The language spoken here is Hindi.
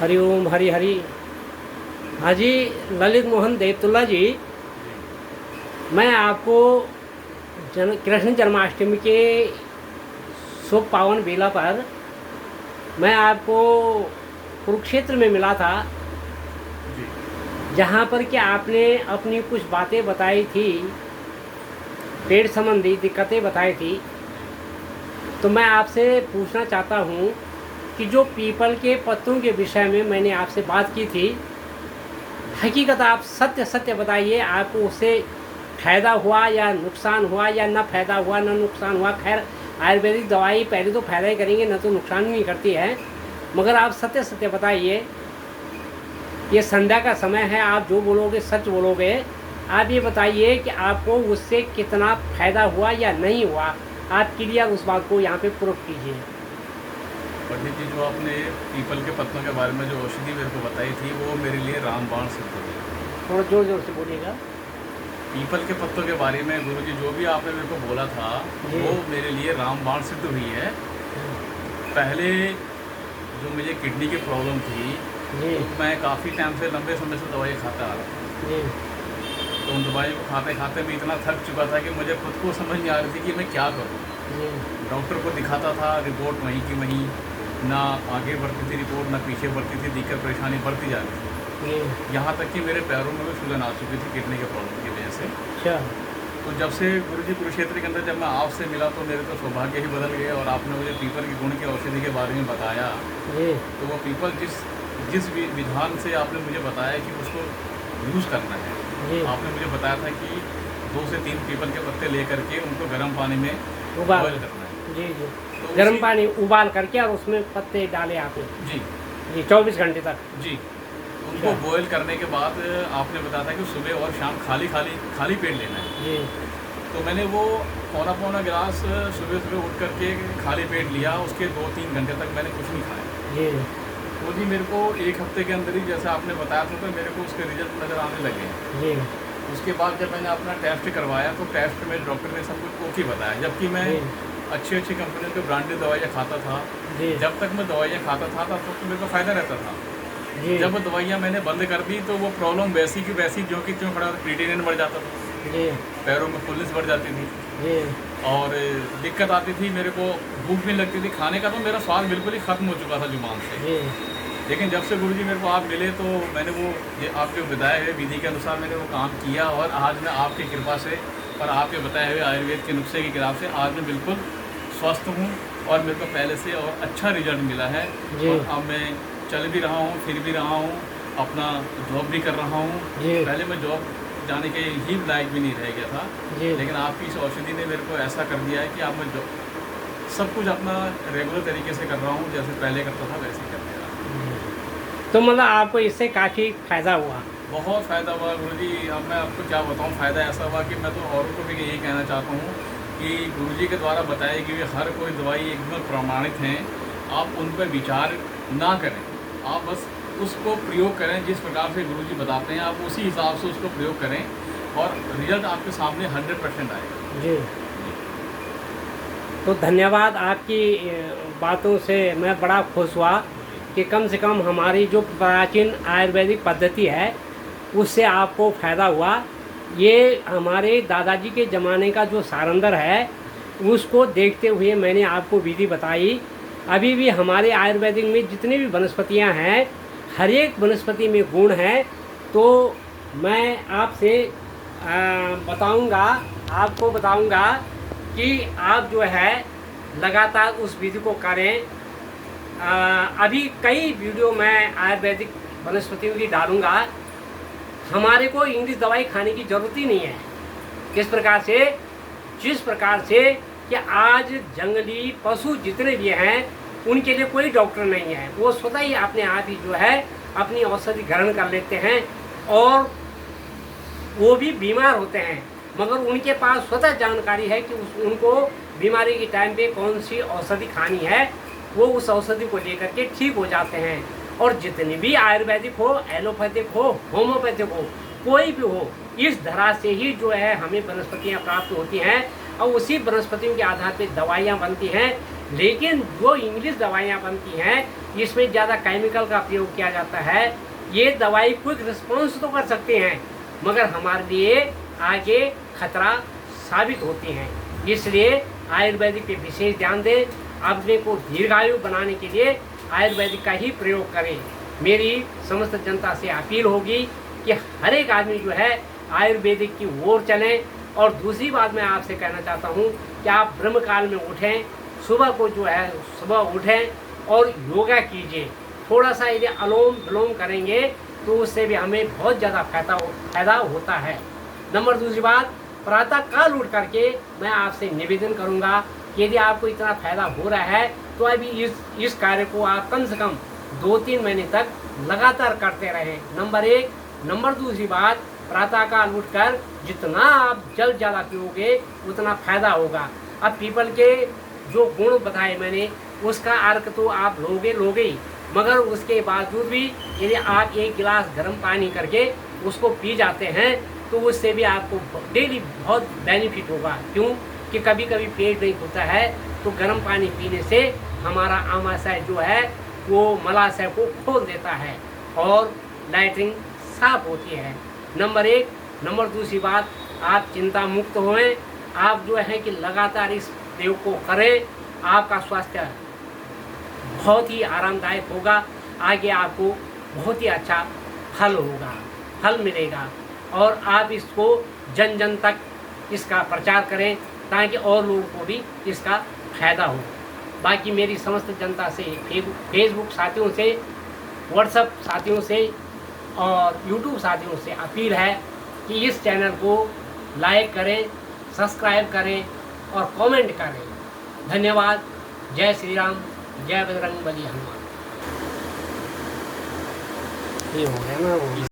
हरि ओम हरि हरि। हाँ जी, ललित मोहन देवतुल्ला जी, मैं आपको कृष्ण जन्माष्टमी के शुभ पावन बेला पर मैं आपको कुरुक्षेत्र में मिला था, जहाँ पर कि आपने अपनी कुछ बातें बताई थी, पेट संबंधी दिक्कतें बताई थी। तो मैं आपसे पूछना चाहता हूँ कि जो पीपल के पत्तों के विषय में मैंने आपसे बात की थी, हकीकत आप सत्य सत्य बताइए, आपको उससे फ़ायदा हुआ या नुकसान हुआ, या ना फ़ायदा हुआ ना नुकसान हुआ। खैर, आयुर्वेदिक दवाई पहले तो फ़ायदा ही करेंगे, ना तो नुकसान नहीं करती है। मगर आप सत्य सत्य बताइए। ये संध्या का समय है, आप जो बोलोगे सच बोलोगे। आप ये बताइए कि आपको उससे कितना फ़ायदा हुआ या नहीं हुआ। आप क्लियर उस बात को यहाँ पे प्रूफ कीजिए। पंडित जी, जो आपने पीपल के पत्तों के बारे में जो औषधि मेरे को बताई थी, वो मेरे लिए रामबाण सिद्ध हुई। थोड़ा जोर जोर से बोलिएगा। पीपल के पत्तों के बारे में गुरु जी जो भी आपने मेरे को बोला था, वो मेरे लिए रामबाण सिद्ध हुई है। पहले जो मुझे किडनी की प्रॉब्लम थी, तो मैं काफ़ी टाइम से लंबे समय से दवाई खाता आ रहा था। तो उन दवाई को खाते खाते मैं इतना थक चुका था कि मुझे खुद को समझ नहीं आ रही थी कि मैं क्या करूँ। डॉक्टर को दिखाता था, रिपोर्ट वहीं की वहीं, ना आगे बढ़ती थी रिपोर्ट, ना पीछे बढ़ती थी, दिक्कत परेशानी बढ़ती जा रही थी। यहाँ तक कि मेरे पैरों में भी सूजन आ चुकी थी किडनी के प्रॉब्लम की वजह से। अच्छा। तो जब से गुरुजी कुरुक्षेत्र के अंदर जब मैं आपसे मिला, तो मेरे तो सौभाग्य ही बदल गए। और आपने मुझे पीपल के गुण की औषधि के बारे में बताया, तो वो पीपल जिस विधान से आपने मुझे बताया कि उसको यूज़ करना है, आपने मुझे बताया था कि 2 से 3 पीपल के पत्ते लेकर के उनको गर्म पानी में बॉयल करना है। जी जी। तो गर्म पानी उबाल करके और उसमें पत्ते डाले आपने। जी जी, 24 घंटे तक। जी। उनको बॉयल करने के बाद आपने बताया था कि सुबह और शाम खाली पेट लेना है। जी। तो मैंने वो पौना गिलास सुबह उठ करके खाली पेट लिया। उसके 2-3 घंटे तक मैंने कुछ नहीं खाया। जी। तो जी मेरे को 1 हफ्ते के अंदर ही, जैसा आपने बताया था, तो मेरे को उसके रिजल्ट नज़र आने लगे। जी। उसके बाद जब मैंने अपना टेस्ट करवाया, तो टेस्ट में डॉक्टर ने सब कुछ ओके बताया, जबकि मैं अच्छी कंपनी के ब्रांडेड दवाइयाँ खाता था। जब तक मैं दवाइयाँ खाता था तब तक तो मेरे को फ़ायदा रहता था। जब दवाइयाँ मैंने बंद कर दी, तो वो प्रॉब्लम वैसी की वैसी, जो कि क्यों खड़ा, क्रिएटिनिन बढ़ जाता था, पैरों में फुल्नेस बढ़ जाती थी, और दिक्कत आती थी। मेरे को भूख भी लगती थी, खाने का तो मेरा स्वाद बिल्कुल ही ख़त्म हो चुका था जुबान से। लेकिन जब से गुरुजी मेरे को आप मिले, तो मैंने वो ये आपके बताए हुए विधि के अनुसार मैंने वो काम किया, और आज मैं आपकी कृपा से और आपके बताए हुए आयुर्वेद के नुस्खे की किताब से आज मैं बिल्कुल स्वस्थ हूँ, और मेरे को पहले से और अच्छा रिजल्ट मिला है। और अब मैं चल भी रहा हूँ, फिर भी रहा हूँ, अपना जॉब भी कर रहा हूँ। पहले मैं जॉब जाने के ही लायक भी नहीं रह गया था, लेकिन आपकी इस औषधि ने मेरे को ऐसा कर दिया है कि अब मैं सब कुछ अपना रेगुलर तरीके से कर रहा हूँ, जैसे पहले करता था वैसे ही कर रहा हूँ। तो मतलब आपको इससे काफ़ी फ़ायदा हुआ? बहुत फ़ायदा हुआ गुरुजी। अब मैं आपको क्या बताऊँ, फ़ायदा ऐसा हुआ कि मैं तो औरों को भी यही कहना चाहता हूँ कि गुरुजी के द्वारा बताई गई हर कोई दवाई एकदम प्रमाणित हैं। आप उन पर विचार ना करें, आप बस उसको प्रयोग करें जिस प्रकार से गुरुजी बताते हैं, आप उसी हिसाब से उसको प्रयोग करें, और रिजल्ट आपके सामने 100% आएगा। जी। तो धन्यवाद, आपकी बातों से मैं बड़ा खुश हुआ कि कम से कम हमारी जो प्राचीन आयुर्वेदिक पद्धति है उससे आपको फ़ायदा हुआ। ये हमारे दादाजी के ज़माने का जो सारंदर है, उसको देखते हुए मैंने आपको विधि बताई। अभी भी हमारे आयुर्वेदिक में जितनी भी वनस्पतियां हैं, हर एक वनस्पति में गुण है। तो मैं आपसे आपको बताऊंगा कि आप जो है लगातार उस विधि को करें। अभी कई वीडियो मैं आयुर्वेदिक वनस्पतियों की डालूंगा। हमारे को इंग्लिश दवाई खाने की ज़रूरत ही नहीं है। जिस प्रकार से कि आज जंगली पशु जितने भी हैं, उनके लिए कोई डॉक्टर नहीं है। वो स्वतः ही अपने आप ही जो है अपनी औषधि ग्रहण कर लेते हैं, और वो भी बीमार होते हैं, मगर उनके पास स्वतः जानकारी है कि उनको बीमारी के टाइम पे कौन सी औषधि खानी है। वो उस औषधि को लेकर के ठीक हो जाते हैं। और जितनी भी आयुर्वेदिक हो, एलोपैथिक हो, होम्योपैथिक हो, कोई भी हो, इस धरा से ही जो है हमें वनस्पतियाँ प्राप्त होती हैं, और उसी वनस्पतियों के आधार पर दवाइयाँ बनती हैं। लेकिन जो इंग्लिश दवाइयाँ बनती हैं इसमें ज़्यादा केमिकल का प्रयोग किया जाता है। ये दवाई क्विक रिस्पॉन्स तो कर सकते हैं मगर हमारे लिए आगे खतरा साबित होती हैं। इसलिए आयुर्वेदिक पे विशेष ध्यान दें। अपने को दीर्घायु बनाने के लिए आयुर्वेदिक का ही प्रयोग करें। मेरी समस्त जनता से अपील होगी कि हर एक आदमी जो है आयुर्वेदिक की ओर चलें। और दूसरी बात मैं आपसे कहना चाहता हूँ कि आप ब्रह्म काल में उठें, सुबह को जो है सुबह उठें और योगा कीजिए। थोड़ा सा यदि अनुलोम विलोम करेंगे तो उससे भी हमें बहुत ज़्यादा फायदा होता है। नंबर दूसरी बात, प्रातः काल उठ करके मैं आपसे निवेदन करूंगा कि यदि आपको इतना फायदा हो रहा है तो अभी इस कार्य को आप कम से कम 2-3 महीने तक लगातार करते रहें। नंबर एक। नंबर दूसरी बात, प्रातः काल उठकर जितना आप जल ज़्यादा पियोगे उतना फायदा होगा। अब पीपल के जो गुण बताए मैंने उसका अर्क तो आप लोगे ही, मगर उसके बावजूद भी यदि आप 1 गिलास गर्म पानी करके उसको पी जाते हैं तो उससे भी आपको डेली बहुत बेनिफिट होगा। क्यों कि कभी कभी पेट नहीं खुलता है तो गर्म पानी पीने से हमारा आमाशय जो है वो मलाशय को खोल देता है और लैट्रिन साफ होती है। नंबर एक। नंबर दूसरी बात, आप चिंता मुक्त होएं। आप जो है कि लगातार इस प्रयोग को करें, आपका स्वास्थ्य बहुत ही आरामदायक होगा। आगे आपको बहुत ही अच्छा फल मिलेगा और आप इसको जन जन तक इसका प्रचार करें ताकि और लोगों को भी इसका फायदा हो। बाकी मेरी समस्त जनता से, फेसबुक साथियों से, व्हाट्सएप साथियों से और यूट्यूब साथियों से अपील है कि इस चैनल को लाइक करें, सब्सक्राइब करें और कमेंट करें। धन्यवाद। जय श्री राम, जय बजरंगबली हनुमान। ये हो गया ना।